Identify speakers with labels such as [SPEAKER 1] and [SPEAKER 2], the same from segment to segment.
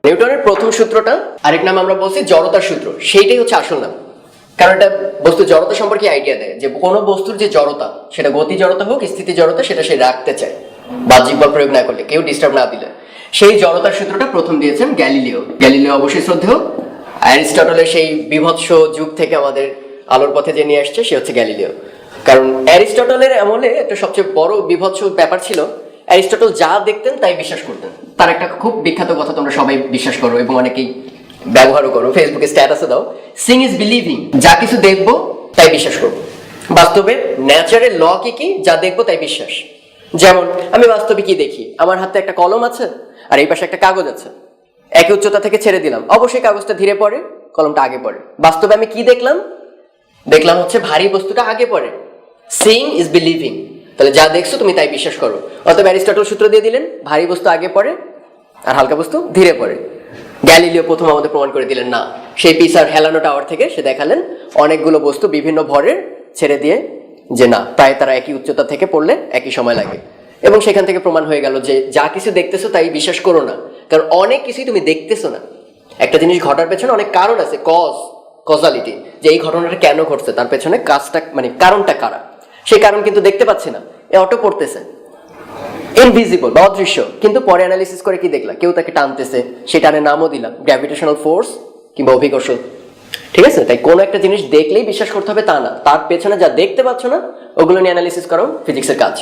[SPEAKER 1] নিউটনের প্রথম সূত্রটা, আরেক নাম আমরা বলছি জড়তার সূত্র, সেইটাই হচ্ছে আসল নাম। কারণ এটা বস্তু জড়তা সম্পর্কে আইডিয়া দেয় যে কোনো বস্তুর যে জড়তা, সেটা গতি জড়তা হোক স্থিতি জড়তা, সেটা সে রাখতে চায় বাহ্যিক বল প্রয়োগ না করলে, কেউ ডিস্টার্ব না দিলে। সেই জড়তার সূত্রটা প্রথম দিয়েছেন গ্যালিলিও। গ্যালিলিও অবশ্যই শ্রদ্ধেয়। অ্যারিস্টটলের সেই বিভৎস যুগ থেকে আমাদের আলোর পথে যে নিয়ে আসছে সে হচ্ছে গ্যালিলিও। কারণ অ্যারিস্টটলের আমলে একটা সবচেয়ে বড় বিভৎস ব্যাপার ছিল, অ্যারিস্টটল যা দেখতেন তাই বিশ্বাস করতেন। তার একটা খুব বিখ্যাত কথা তোমরা সবাই বিশ্বাস করো এবং অনেকেই ব্যবহারও করো, ফেসবুকে স্ট্যাটাসে দাও, সিং ইজ বিলিভিং। যা কিছু দেখবো তাই বিশ্বাস করবো। বাস্তবে ন্যাচারের ল কি, যা দেখবো তাই বিশ্বাস। যেমন আমি বাস্তবে কি দেখি, আমার হাতে একটা কলম আছে আর এই পাশে একটা কাগজ আছে, একই উচ্চতা থেকে ছেড়ে দিলাম, অবশ্যই কাগজটা ধীরে পড়ে, কলমটা আগে পড়ে। বাস্তবে আমি কি দেখলাম, দেখলাম হচ্ছে ভারী বস্তুটা আগে পড়ে। Singh is believing. তাহলে যা দেখছো তুমি তাই বিশ্বাস করো। অতএব অ্যারিস্টটল সূত্র দিয়ে দিলেন, ভারী বস্তু আগে পড়ে আর হালকা বস্তু ধীরে পড়ে। গ্যালিলিও প্রথম আমাদের প্রমাণ করে দিলেন না। সেই পিসার হেলানো টাওয়ার থেকে সে দেখালেন অনেকগুলো বস্তু বিভিন্ন ভরের ছেড়ে দিয়ে যে না, প্রায় তারা একই উচ্চতা থেকে পড়লে একই সময় লাগে। এবং সেখান থেকে প্রমাণ হয়ে গেল যে যা কিছু দেখতেছো তাই বিশ্বাস করো না, কারণ অনেক কিছুই তুমি দেখতেছো না। একটা জিনিস ঘটার পেছনে অনেক কারণ আছে, কজালিটি, যে এই ঘটনাটা কেন ঘটছে, তার পেছনে কাজটা মানে কারণটা কারা, সেই কারণ কিন্তু দেখতে পাচ্ছি না, এ অটো পড়তেছে, ইনভিজিবল বা অদৃশ্য। কিন্তু পরে অ্যানালিসিস করে কি দেখলাম, কেউ তাকে টানতেছে, সেই টানের নামও দিলাম গ্র্যাভিটেশনাল ফোর্স কিংবা অভিকর্ষ। ঠিক আছে, তাই কোনো একটা জিনিস দেখলেই বিশ্বাস করতে হবে তা না, তার পেছনে যা দেখতে পাচ্ছ না ওগুলো নিয়ে অ্যানালিসিস করো ফিজিক্সের কাজ।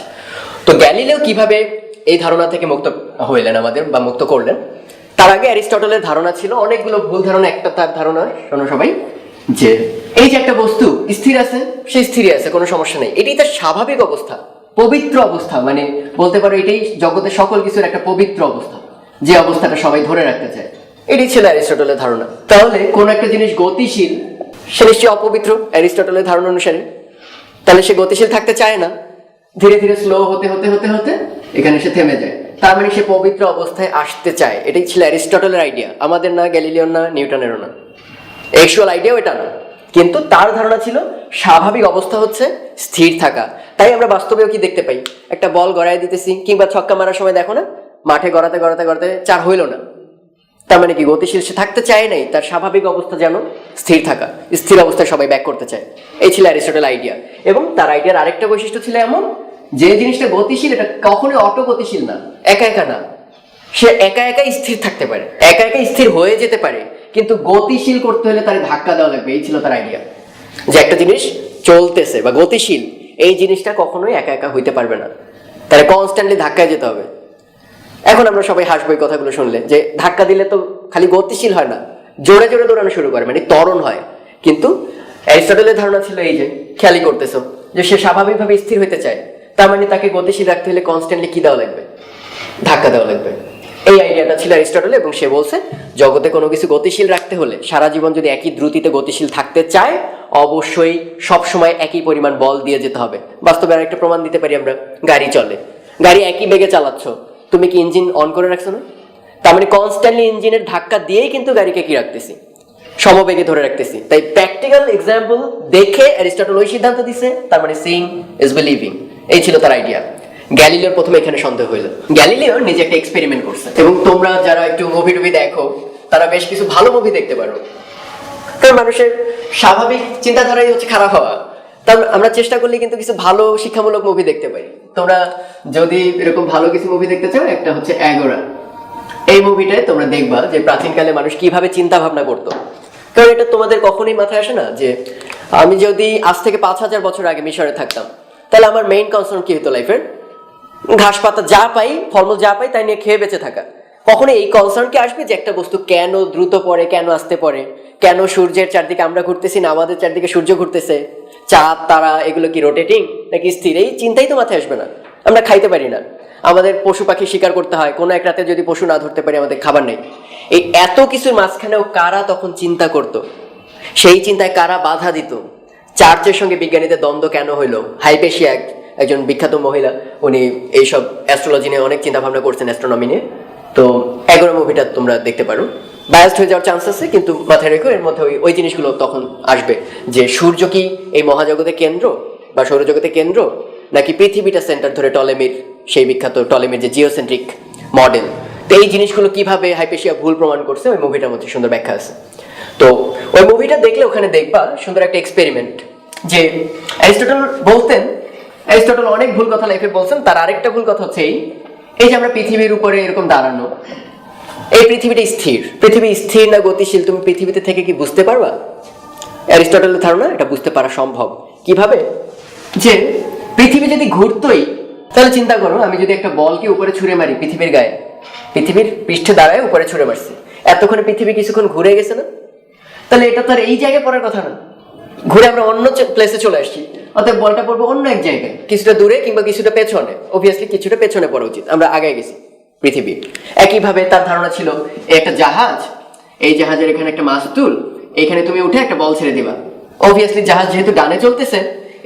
[SPEAKER 1] তো গ্যালিলিও কিভাবে এই ধারণা থেকে মুক্ত হইলেন আমাদের বা মুক্ত করলেন, তার আগে অ্যারিস্টটলের ধারণা ছিল অনেকগুলো ভুল ধারণা। একটা তার ধারণা শোনো সবাই, যে এই যে একটা বস্তু স্থির আছে, সে স্থিরই আছে, কোনো সমস্যা নেই, এটাই তার স্বাভাবিক অবস্থা, পবিত্র অবস্থা, মানে বলতে পারো এটাই জগতের সকল কিছুর একটা পবিত্র অবস্থা, যে অবস্থাটা সবাই ধরে রাখতে চায়। এটাই ছিল অ্যারিস্টটলের ধারণা। তাহলে কোন একটা জিনিস গতিশীল, সে নিশ্চয়ই অপবিত্র অ্যারিস্টটলের ধারণা অনুসারে। তাহলে সে গতিশীল থাকতে চায় না, ধীরে ধীরে স্লো হতে হতে হতে হতে এখানে সে থেমে যায়, তার মানে সে পবিত্র অবস্থায় আসতে চায়। এটাই ছিল অ্যারিস্টটলের আইডিয়া, আমাদের না, গ্যালিলিওর না, নিউটনেরও না, অ্যাকচুয়াল আইডিয়াও এটা না। কিন্তু তার ধারণা ছিল স্বাভাবিক অবস্থা হচ্ছে স্থির থাকা। তাই আমরা বাস্তবেও কি দেখতে পাই, একটা বল গড়ায় দিতেছি কিংবা ছক্কা মারার সময় দেখো না, মাঠে গড়াতে গড়াতে গড়াতে 4 হইল না, তার মানে কি গতিশীল সে থাকতে চায় নাই, তার স্বাভাবিক অবস্থা যেন স্থির থাকা, স্থির অবস্থায় সবাই ব্যাক করতে চায়। এই ছিল অ্যারিস্টটল আইডিয়া। এবং তার আইডিয়ার আরেকটা বৈশিষ্ট্য ছিল এমন, যে জিনিসটা গতিশীল এটা কখনোই অটো গতিশীল না, একা একা না, সে একা একা স্থির থাকতে পারে, একা একা স্থির হয়ে যেতে পারে, কিন্তু গতিশীল করতে হলে তার ধাক্কা দেওয়া লাগবে। এই ছিল তার আইডিয়া, যে একটা জিনিস চলতেছে বা গতিশীল, এই জিনিসটা কখনোই একা একা হইতে পারবে না, তার কনস্ট্যান্টলি ধাক্কায় যেতে হবে। এখন আমরা সবাই হাসবো এই কথাগুলো শুনলে, যে ধাক্কা দিলে তো খালি গতিশীল হয় না, জোরে জোরে দৌড়ানো শুরু করে, মানে ত্বরণ হয়। কিন্তু অ্যারিস্টটলের ধারণা ছিল এই যে, খেয়ালই করতেছো যে সে স্বাভাবিকভাবে স্থির হইতে চায়, তার মানে তাকে গতিশীল রাখতে হলে কনস্ট্যান্টলি কি দেওয়া লাগবে, ধাক্কা দেওয়া লাগবে। এই আইডিয়াটা ছিল অ্যারিস্টটল। এবং সে বলছে জগতে কোনো কিছু গতিশীল রাখতে হলে, সারা জীবন যদি একই দ্রুতিতে গতিশীল থাকতে চায়, অবশ্যই সবসময় একই পরিমাণ বল দিয়ে যেতে হবে। বাস্তবে আরেকটা প্রমাণ দিতে পারি আমরা, গাড়ি চলে, গাড়ি একই বেগে চালাচ্ছ, তুমি কি ইঞ্জিন অন করে রাখছো না, তার মানে কনস্ট্যান্টলি ইঞ্জিনের ধাক্কা দিয়েই কিন্তু গাড়িকে কি রাখতেছি, সমবেগে ধরে রাখতেছি। তাই প্র্যাকটিক্যাল এক্সাম্পল দেখে অ্যারিস্টটল ওই সিদ্ধান্ত দিছে, তার মানে সিং ইজ বিলিভিং। এই ছিল তার আইডিয়া। গ্যালিলিওর প্রথমে এখানে সন্দেহ হইল। গ্যালিলিও নিজে একটা এক্সপেরিমেন্ট করছে, এবং তোমরা যারা একটু মুভি টুভি দেখো তারা বেশ কিছু ভালো মুভি দেখতে পারো। কারণ মানুষের স্বাভাবিক চিন্তাধারাই হচ্ছে খারাপ হওয়া, তার আমরা চেষ্টা করলে কিন্তু কিছু ভালো শিক্ষামূলক মুভি দেখতে পাই। তোমরা যদি এরকম ভালো কিছু মুভি দেখতে চাও, একটা হচ্ছে অ্যাগোরা। এই মুভিটায় তোমরা দেখবা যে প্রাচীনকালে মানুষ কিভাবে চিন্তা ভাবনা করতো। কারণ এটা তোমাদের কখনোই মাথায় আসে না যে আমি যদি আজ থেকে 5000 বছর আগে মিশরে থাকতাম, তাহলে আমার মেইন কনসার্ন কি হতো লাইফের, ঘাস পাতা যা পাই, ফলমূল যা পাই তাই নিয়ে খেয়ে বেঁচে থাকা। কখনো এই কনসার্ন কি আসবে যে একটা বস্তু কেন দ্রুত পড়ে, কেন আসতে পড়ে, কেন সূর্যের চারদিকে আমরা ঘুরতেছি না আমাদের চারদিকে সূর্য ঘুরতেছে, চাঁদ তারা এগুলো কি রোটেটিং নাকি স্থির, এই চিন্তাই তো মাথায় আসবে না। আমরা খাইতে পারি না, আমাদের পশু পাখি শিকার করতে হয়, কোনো এক রাতে যদি পশু না ধরতে পারি আমাদের খাবার নেই। এই এত কিছুর মাঝখানেও কারা তখন চিন্তা করত, সেই চিন্তায় কারা বাধা দিত, চার্চের সঙ্গে বিজ্ঞানীদের দ্বন্দ্ব কেন হইলো। হাইপেশিয়া একজন বিখ্যাত মহিলা, উনি এইসব অ্যাস্ট্রোলজি নিয়ে অনেক চিন্তা ভাবনা করছেন, অ্যাস্ট্রোনমি নিয়ে। তো অ্যাগোরা মুভিটা তোমরা দেখতে পারো, বায়াসড হয়ে যাওয়ার চান্স আছে, কিন্তু মাথায় রেখো এর মধ্যে ওই জিনিসগুলো তখন আসবে, যে সূর্য কি এই মহাজগতের কেন্দ্র বা সৌরজগতের কেন্দ্র, নাকি পৃথিবীটা সেন্টার ধরে টলেমির, সেই বিখ্যাত টলেমির যে জিওসেন্ট্রিক মডেল, তো এই জিনিসগুলো কিভাবে হাইপেশিয়া ভুল প্রমাণ করছে ওই মুভিটার মধ্যে সুন্দর ব্যাখ্যা আছে। তো ওই মুভিটা দেখলে ওখানে দেখবা সুন্দর একটা এক্সপেরিমেন্ট, যে অ্যারিস্টটল বলতেন, অ্যারিস্টটল অনেক ভুল কথা লাইফে বলছেন, তার আরেকটা ভুল কথা হচ্ছে এই যে আমরা পৃথিবীর উপরে এরকম দাঁড়ানো, এই পৃথিবীটা স্থির, পৃথিবী স্থির না গতিশীল তুমি পৃথিবীতে থেকে কি বুঝতে পারবা? অ্যারিস্টটলের ধারণা এটা বুঝতে পারা সম্ভব। কিভাবে? যে পৃথিবী যদি ঘুরতোই, তাহলে চিন্তা করো আমি যদি একটা বলকে উপরে ছুঁড়ে মারি পৃথিবীর গায়ে, পৃথিবীর পৃষ্ঠে দাঁড়ায় উপরে ছুঁড়ে মারছি, এতক্ষণে পৃথিবী কিছুক্ষণ ঘুরে গেছে না? তাহলে এটা তো আর এই জায়গায় পড়ার কথা না, ঘুরে আমরা অন্য প্লেসে চলে আসছি, অর্থাৎ বলটা পড়বো অন্য এক জায়গায়, কিছুটা দূরে কিংবা কিছুটা পেছনে, অবভিয়াসলি কিছুটা পেছনে পড়া উচিত, আমরা আগে গেছি পৃথিবী। একইভাবে তার ধারণা ছিল একটা জাহাজ, এই জাহাজের এখানে একটা মাস্তুল, এখানে তুমি উঠে একটা বল ছেড়ে দিবা, অবভিয়াসলি জাহাজ যেহেতু ডানে চলতেছে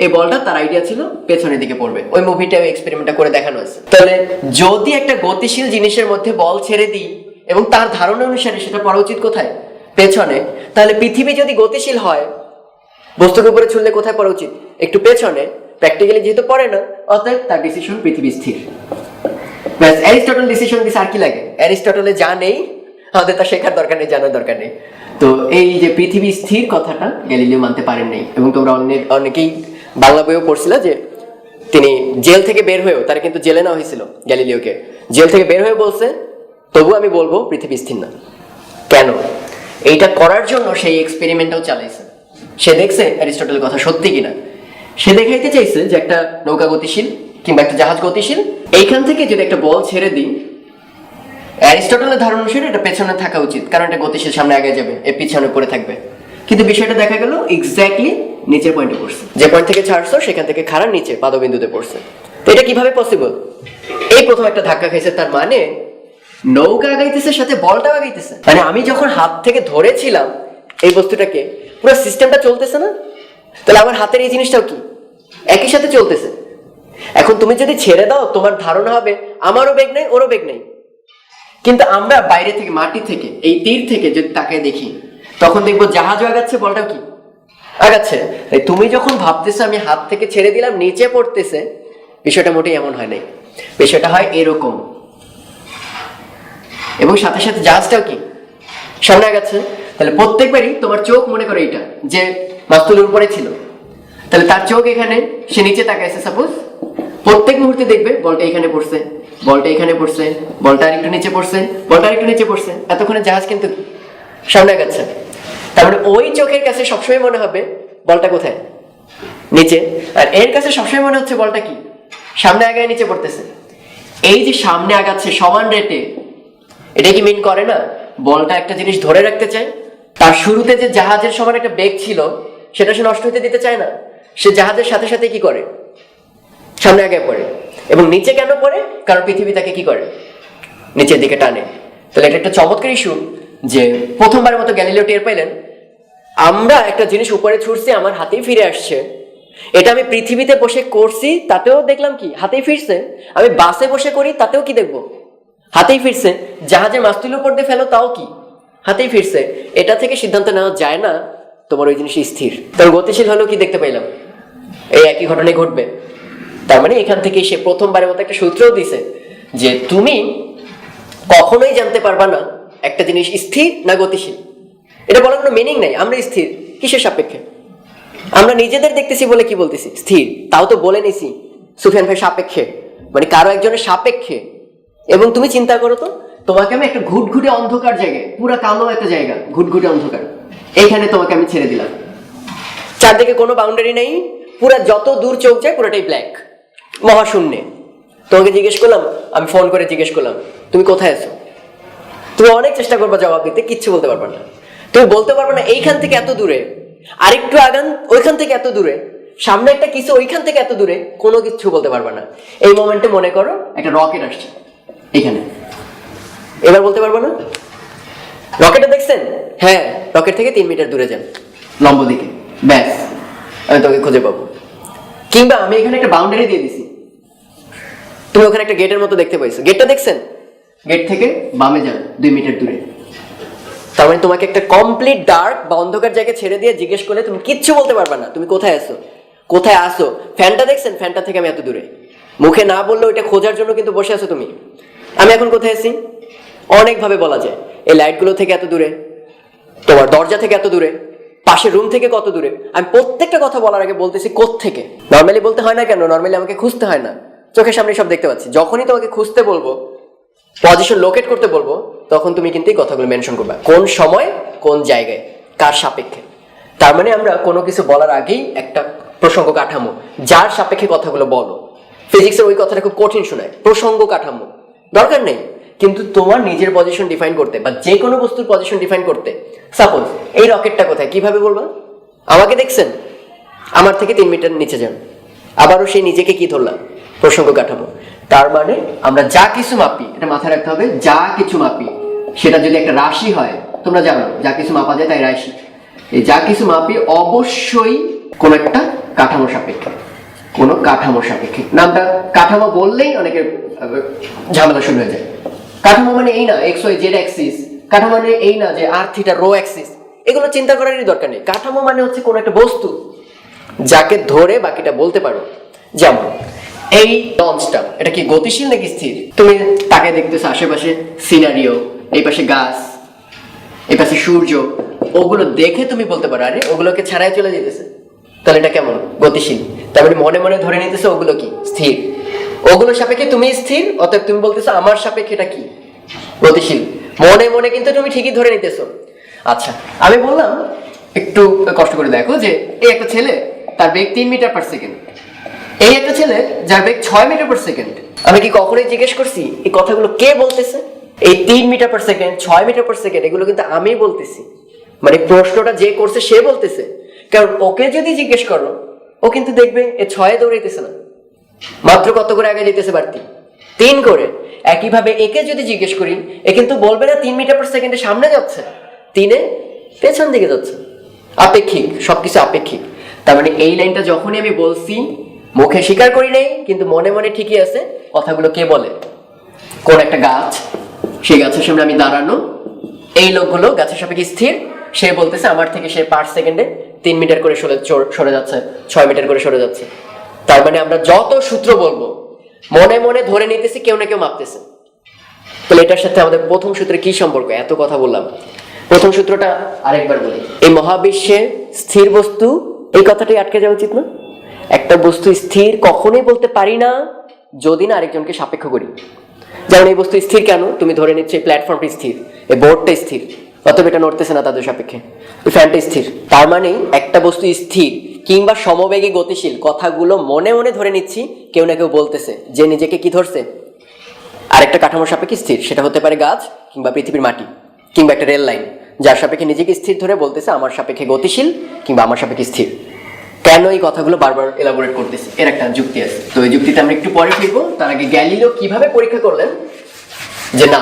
[SPEAKER 1] এই বলটা তার আইডিয়া ছিল পেছনের দিকে পড়বে। ওই মুভিটা ওই এক্সপেরিমেন্টটা করে দেখানো আছে। তাহলে যদি একটা গতিশীল জিনিসের মধ্যে বল ছেড়ে দিই এবং তার ধারণা অনুসারে সেটা পড়া উচিত কোথায়? পেছনে। তাহলে পৃথিবী যদি গতিশীল হয়, বস্তুর উপরে ছুড়লে কোথায় পড়া উচিত? একটু পেছনে। প্র্যাকটিক্যালি যেহেতু পড়ে না, অতএব তার ডিসিশন পৃথিবী স্থির। ব্যাস, অ্যারিস্টটল ডিসিশন দিছে, আর কি লাগে? অ্যারিস্টটলে যা নেই আমাদের তা শেখার দরকার নেই, জানার দরকার নেই। তো এই যে পৃথিবী স্থির কথাটা গ্যালিলিও মানতে পারেন নাই, এবং তোমরা অনেকেই বাংলা বইও পড়ছিল যে তিনি জেল থেকে বের হয়েও, তারা কিন্তু জেলে নেওয়া হয়েছিল গ্যালিলিওকে, জেল থেকে বের হয়ে বলছে তবু আমি বলবো পৃথিবী স্থির না। কেন? এইটা করার জন্য সেই এক্সপেরিমেন্টটাও চালাইছে। সে দেখছে অ্যারিস্টটলের কথা সত্যি কিনা, সে দেখাইতে চাইছে যে একটা নৌকা গতিশীল কিংবা একটা জাহাজ গতিশীল, এইখান থেকে যদি একটা বল ছেড়ে দিই, অ্যারিস্টটলের ধারণা অনুসারে এটা পেছনে থাকা উচিত, কারণ এটা গতিশীল, সামনে আগে যাবে, এ পিছনে পড়ে থাকবে। কিন্তু বিষয়টা দেখা গেল এক্স্যাক্টলি নিচের পয়েন্টে পড়ছে, যে পয়েন্ট থেকে ছাড়ছো সেখান থেকে খাড়ার নিচে পাদবিন্দুতে পড়ছে। তো এটা কিভাবে পসিবল? এই প্রথম একটা ধাক্কা খাইছে, তার মানে নৌকা আগাইতেছে সাথে বলটাও আগাইতেছে, মানে আমি যখন হাত থেকে ধরেছিলাম এই বস্তুটাকে, পুরো সিস্টেমটা চলতেছে না? তাহলে আমার হাতের এই জিনিসটাও কি একই সাথে চলতেছে। এখন তুমি যদি ছেড়ে দাও, তোমার ধারণা হবে আমারও বেগ নেই, ওরও বেগ নেই। কিন্তু আমরা বাইরে থেকে, মাটি থেকে, এই তীর থেকে যদি তাকায় দেখি, তখন দেখবো জাহাজও আগাচ্ছে, বলটাও কি আগাচ্ছে। তুমি যখন ভাবতেছো আমি হাত থেকে ছেড়ে দিলাম নিচে পড়তেছে, বিষয়টা মোটেই এমন হয় নাই, বিষয়টা হয় এরকম। এবং সাথে সাথে জাহাজটাও কি সামনে আগাচ্ছে। তাহলে প্রত্যেকবারই তোমার চোখ, মনে করো এটা যে মাস্তুলের উপরে ছিল, তাহলে তার চোখ এখানে, সে নিচে তাকাইছে সাপোজ, প্রত্যেক মুহূর্তে দেখবে বলটা এখানে পড়ছে, বলটা এখানে পড়ছে, বলটা আর একটু নিচে পড়ছে, বলটা আর একটু নিচে পড়ছে, এতক্ষণে জাহাজ কিন্তু সামনে আগাচ্ছে। তার মানে ওই চোখের কাছে সবসময় মনে হবে বলটা কোথায়? নিচে। আর এর কাছে সবসময় মনে হচ্ছে বলটা কি সামনে আগায় নিচে পড়তেছে। এই যে সামনে আগাচ্ছে সমান রেটে, এটা কি মিন করে না বলটা একটা জিনিস ধরে রাখতে চায়? তার শুরুতে যে জাহাজের সমান একটা বেগ ছিল সেটা সে নষ্ট হতে দিতে চায় না, সে জাহাজের সাথে সাথে কি করে? সামনে আগে পড়ে। এবং নিচে কেন পড়ে? কারণ পৃথিবী তাকে কি করে? নিচের দিকে টানে। তাহলে এটা একটা চমৎকার ইস্যু যে প্রথমবারের মতো গ্যালিলিও টের পাইলেন, আমরা একটা জিনিস উপরে ছুটছি, আমার হাতেই ফিরে আসছে। এটা আমি পৃথিবীতে বসে করছি, তাতেও দেখলাম কি হাতেই ফিরছে। আমি বাসে বসে করি, তাতেও কি দেখবো? হাতেই ফিরছে। জাহাজের মাস্তুলের উপর দিয়ে ফেলো, তাও কি হাতেই ফিরছে। এটা থেকে সিদ্ধান্ত নেওয়া যায় না তোমার ওই জিনিস স্থির। তবে গতিশীল হলেও কি দেখতে পাইলাম এই একই ঘটনাই ঘটবে। তার মানে এখান থেকে সে প্রথমবারের মতো একটা সূত্রও দিছে যে তুমি কখনোই জানতে পারবা না একটা জিনিস স্থির না গতিশীল। এটা বলার কোনো মিনিং নাই। আমরা স্থির কিসের সাপেক্ষে? আমরা নিজেদের দেখতেছি বলে কি বলতেছি স্থির, তাও তো বলে নিছি সুফিয়ান ভাই সাপেক্ষে, মানে কারো একজনের সাপেক্ষে। এবং তুমি চিন্তা করো তো, তোমাকে আমি একটা ঘুটঘুটে অন্ধকার জায়গায়, পুরো কালো একটা জায়গা, ঘুটঘুটে অন্ধকার, এইখানে তোমাকে আমি ছেড়ে দিলাম, চারদিকে কোনো বাউন্ডারি নেই, পুরো যত দূর চোখ যায় পুরোটাই ব্ল্যাক, মহাশূন্যে। তোমাকে জিজ্ঞেস করলাম, আমি ফোন করে জিজ্ঞেস করলাম তুমি কোথায় আছো, তুমি অনেক চেষ্টা করবা জবাব দিতে, কিচ্ছু বলতে পারবা না। তুমি বলতে পারবে না এইখান থেকে এত দূরে, আরেকটু আগান ওইখান থেকে এত দূরে, সামনে একটা কিছু ওইখান থেকে এত দূরে, কোনো কিছু বলতে পারবে না। এই মোমেন্টে মনে করো একটা রকেট আসছে এখানে, এবার বলতে পারবো না? রকেটটা দেখছেন? হ্যাঁ, রকেট থেকে 3 মিটার দূরে যান লম্ব দিকে, ব্যাস আমি তোকে খুঁজে পাবো। কিংবা আমি এখানে একটা বাউন্ডারি দিয়ে দিছি, তুমি ওখানে একটা গেটের মতো দেখতে পাইছো, গেটটা দেখছেন? গেট থেকে বামে যান 2 মিটার দূরে। তার মানে তোমাকে একটা কমপ্লিট ডার্ক বা অন্ধকার জায়গায় ছেড়ে দিয়ে জিজ্ঞেস করলে তুমি কিচ্ছু বলতে পারবে না তুমি কোথায় আছো, কোথায় আসো। ফ্যানটা দেখছেন? ফ্যানটা থেকে আমি এত দূরে। মুখে না বললে ওইটা খোঁজার জন্য কিন্তু বসে আছো তুমি। আমি এখন কোথায় আছি? অনেকভাবে বলা যায়। এই লাইটগুলো থেকে এত দূরে, তোমার দরজা থেকে এত দূরে, পাশের রুম থেকে কত দূরে। আমি প্রত্যেকটা কথা বলার আগে বলতেছি কোত্থেকে। নর্মালি বলতে হয় না কেন? নর্মালি আমাকে খুঁজতে হয় না, চোখের সামনে সব দেখতে পাচ্ছি। যখনই তোমাকে খুঁজতে বলবো, পজিশন লোকেট করতে বলবো, তখন তুমি কিন্তু এই কথাগুলো মেনশন করবে, কোন সময়, কোন জায়গায়, কার সাপেক্ষে। তার মানে আমরা কোনো কিছু বলার আগেই একটা প্রসঙ্গ কাঠামো, যার সাপেক্ষে কথাগুলো বলো। ফিজিক্সের ওই কথাটা খুব কঠিন শোনায়, প্রসঙ্গ কাঠামো দরকার নেই, কিন্তু তোমার নিজের পজিশন ডিফাইন করতে বা যে কোনো বস্তুর পজিশন ডিফাইন করতে, সাপোজ এই রকেটটা কোথায়, কিভাবে বলবা? আমাকে দেখছেন, আমার থেকে 3 মিটার নিচে যান, আবারও সেই নিজেকে কি ধরলাম? প্রসঙ্গ কাঠামো। তার মানে আমরা যা কিছু মাপি, এটা মাথায় রাখতে হবে, যা কিছু মাপি সেটা যদি একটা রাশি হয়, তোমরা জানো যা কিছু মাপা যায় তাই রাশি। এই যা কিছু মাপি অবশ্যই কোন একটা কাঠামো সাপেক্ষে, কোনো কাঠামো সাপেক্ষে। নামটা কাঠামো বললেই অনেকের ঝামেলা শুরু হয়ে যায়। কাঠামো মানে এই না এক্স ওয়াই জেড অ্যাক্সিস, কাঠামো মানে এই না যে আর থিটা রো অ্যাক্সিস, এগুলো চিন্তা করারই দরকার নেই। কাঠামো মানে হচ্ছে কোনো একটা বস্তু যাকে ধরে বাকিটা বলতে পারো। যেমন এই লঞ্চটা, এটা কি গতিশীল নাকি স্থির? তুমি তাকে দেখতেছো, আশেপাশে সিনারিও, এই পাশে গাছ, এই পাশে সূর্য, ওগুলো দেখে তুমি বলতে পারো আরে ওগুলোকে ছাড়াই চলে যেতেছে, তাহলে এটা কেমন? গতিশীল। তার মানে মনে মনে ধরে নিতেছে ওগুলো কি স্থির, ওগুলো সাপেক্ষে তুমি স্থির, অতএব তুমি বলতেছো আমার সাপেক্ষে এটা কি গতিশীল। মনে মনে কিন্তু তুমি ঠিকই ধরে নিতেছো। আচ্ছা, আমি বললাম একটু কষ্ট করে দেখো যে এই একটা ছেলে, তার বেগ 3 মিটার পার সেকেন্ড, এই একটা ছেলে যার বেগ 6 মিটার পার সেকেন্ড। আমি কি কখনোই জিজ্ঞেস করছি এই কথাগুলো কে বলতেছে? এই 3 metre per second, 6 metre per second, এগুলো কিন্তু আমি বলতেছি। মানে প্রশ্নটা যে করছে সে বলতেছে, কারণ ওকে যদি জিজ্ঞেস করো, ও কিন্তু দেখবে এ 6 দৌড়াইতেছে না, মাত্র কত করে আগে যেতেছে, বাড়তি 3 করে। একইভাবে একে যদি জিজ্ঞেস করি, এ কিন্তু বলবে না 3 মিটার পার সেকেন্ডে সামনে যাচ্ছে, 3-এ পেছন দিকে যাচ্ছে। আপেক্ষিক, সবকিছু আপেক্ষিক। তার মানে এই লাইনটা যখনই আমি বলছি, মুখে স্বীকার করি নাই কিন্তু মনে মনে ঠিকই আছে। কথাগুলো কে বলে? কোন একটা গাছ, সেই গাছের সামনে আমি দাঁড়ানো, এই লোকগুলো গাছের সাপেক্ষে স্থির, সে বলতেছে আমার থেকে সে পার সেকেন্ডে 3 মিটার করে সরে যাচ্ছে, 6 মিটার করে সরে যাচ্ছে। তার মানে আমরা যত সূত্র বলবো মনে মনে ধরে নিতেছি কেউ না কেউ মাপতেছে। তাহলে এটার সাথে আমাদের প্রথম সূত্রের কি সম্পর্ক? এত কথা বললাম, প্রথম সূত্রটা আরেকবার বলি। এই মহাবিশ্বে স্থির বস্তু, এই কথাটাই আটকে যাওয়া উচিত না? একটা বস্তু স্থির কখনোই বলতে পারি না যদি না আরেকজনকে সাপেক্ষ করি। যেমন এই বস্তু স্থির কেন? তুমি ধরে নিচ্ছ এই প্ল্যাটফর্মটা স্থির, এই বোর্ডটা স্থির, অতএব এটা নড়তেছে না তাদের সাপেক্ষে, এই ফ্যানটা স্থির। তার মানে একটা বস্তু স্থির কিংবা সমবেগে গতিশীল, কথাগুলো মনে মনে ধরে নিচ্ছি কেউ না কেউ বলতেছে, যে নিজেকে কি ধরছে? আরেকটা কাঠামোর সাপেক্ষে স্থির, সেটা হতে পারে গাছ কিংবা পৃথিবীর মাটি কিংবা একটা রেল লাইন, যার সাপেক্ষে নিজেকে স্থির ধরে বলতেছে আমার সাপেক্ষে গতিশীল কিংবা আমার সাপেক্ষে স্থির। কেন এই কথাগুলো বারবার এলাবোরেট করতেছি? এর একটা যুক্তি আছে, তো এই যুক্তিতে আমরা একটু পরে ফিরবো। তার আগে গ্যালিলিও কিভাবে পরীক্ষা করলেন যে না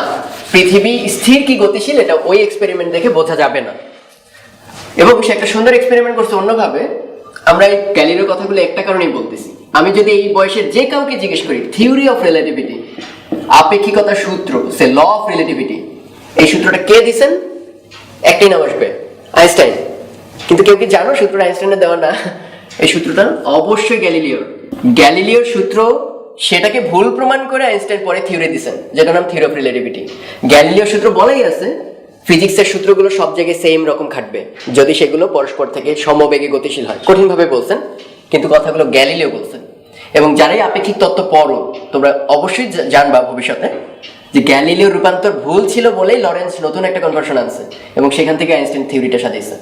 [SPEAKER 1] পৃথিবী স্থির কি গতিশীল, এটা ওই এক্সপেরিমেন্ট দেখে বোঝা যাবে না। এবং সে একটা সুন্দর এক্সপেরিমেন্ট করছে অন্যভাবে। আমরা এই গ্যালিলিওর কথাগুলো একটা কারণেই বলতেছি, আমি যদি এই বয়সের যে কাউকে জিজ্ঞেস করি থিওরি অফ রিলেটিভিটি, আপেক্ষিকতার সূত্র, সে ল অফ রিলেটিভিটি, এই সূত্রটা কে দিছেন? একটাই নাম আসবে, আইনস্টাইন। কিন্তু কেউ কি জানো সূত্রটা আইনস্টাইনের দেওয়া না? এই সূত্রটা অবশ্যই গ্যালিলিওর। গ্যালিলিওর সূত্র, সেটাকে ভুল প্রমাণ করে আইনস্টাইন পরে থিওরি দিছেন, যেটার নাম থিওরি অফ রিলেটিভিটি। গ্যালিলিওর সূত্র বলাই আছে ফিজিক্সের সূত্রগুলো সব জায়গায় সেম রকম খাটবে যদি সেগুলো পরস্পর থেকে সমবেগে গতিশীল হয়। কঠিনভাবে বলছেন কিন্তু কথাগুলো গ্যালিলিও বলছেন। এবং যারাই আপেক্ষিক তত্ত্ব পড়ো তোমরা অবশ্যই জানবা ভবিষ্যতে যে গ্যালিলিওর রূপান্তর ভুল ছিল বলেই লরেন্স নতুন একটা কনভার্সন আনছে এবং সেখান থেকে আইনস্টাইন থিওরিটা সাজিয়েছে।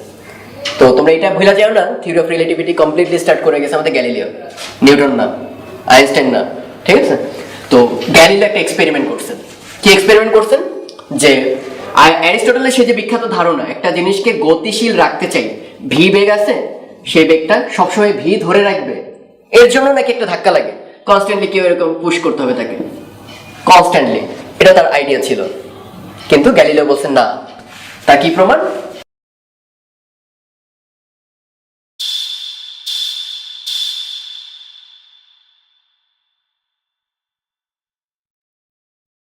[SPEAKER 1] তো তোমরা এটা ভুলে যাও না, theory of relativity completely start করে গেছে আমাদের গ্যালিলিও, নিউটন না, আইনস্টাইন না, ঠিক আছে? তো গ্যালিলিও একটা এক্সপেরিমেন্ট করছেন। কি এক্সপেরিমেন্ট করছেন? যে অ্যারিস্টটলের সে যে বিখ্যাত ধারণা, একটা জিনিসকে গতিশীল রাখতে চাই, ভি বেগ আছে, সেই বেগটা সবসময় ভি ধরে রাখবে, এর জন্য নাকি একটা ধাক্কা লাগে, কনস্ট্যান্টলি কেউ এরকম পুশ করতে হবে তাকে কনস্ট্যান্টলি, এটা তার আইডিয়া ছিল। কিন্তু গ্যালিলিও বলছেন না, তার কি প্রমাণ?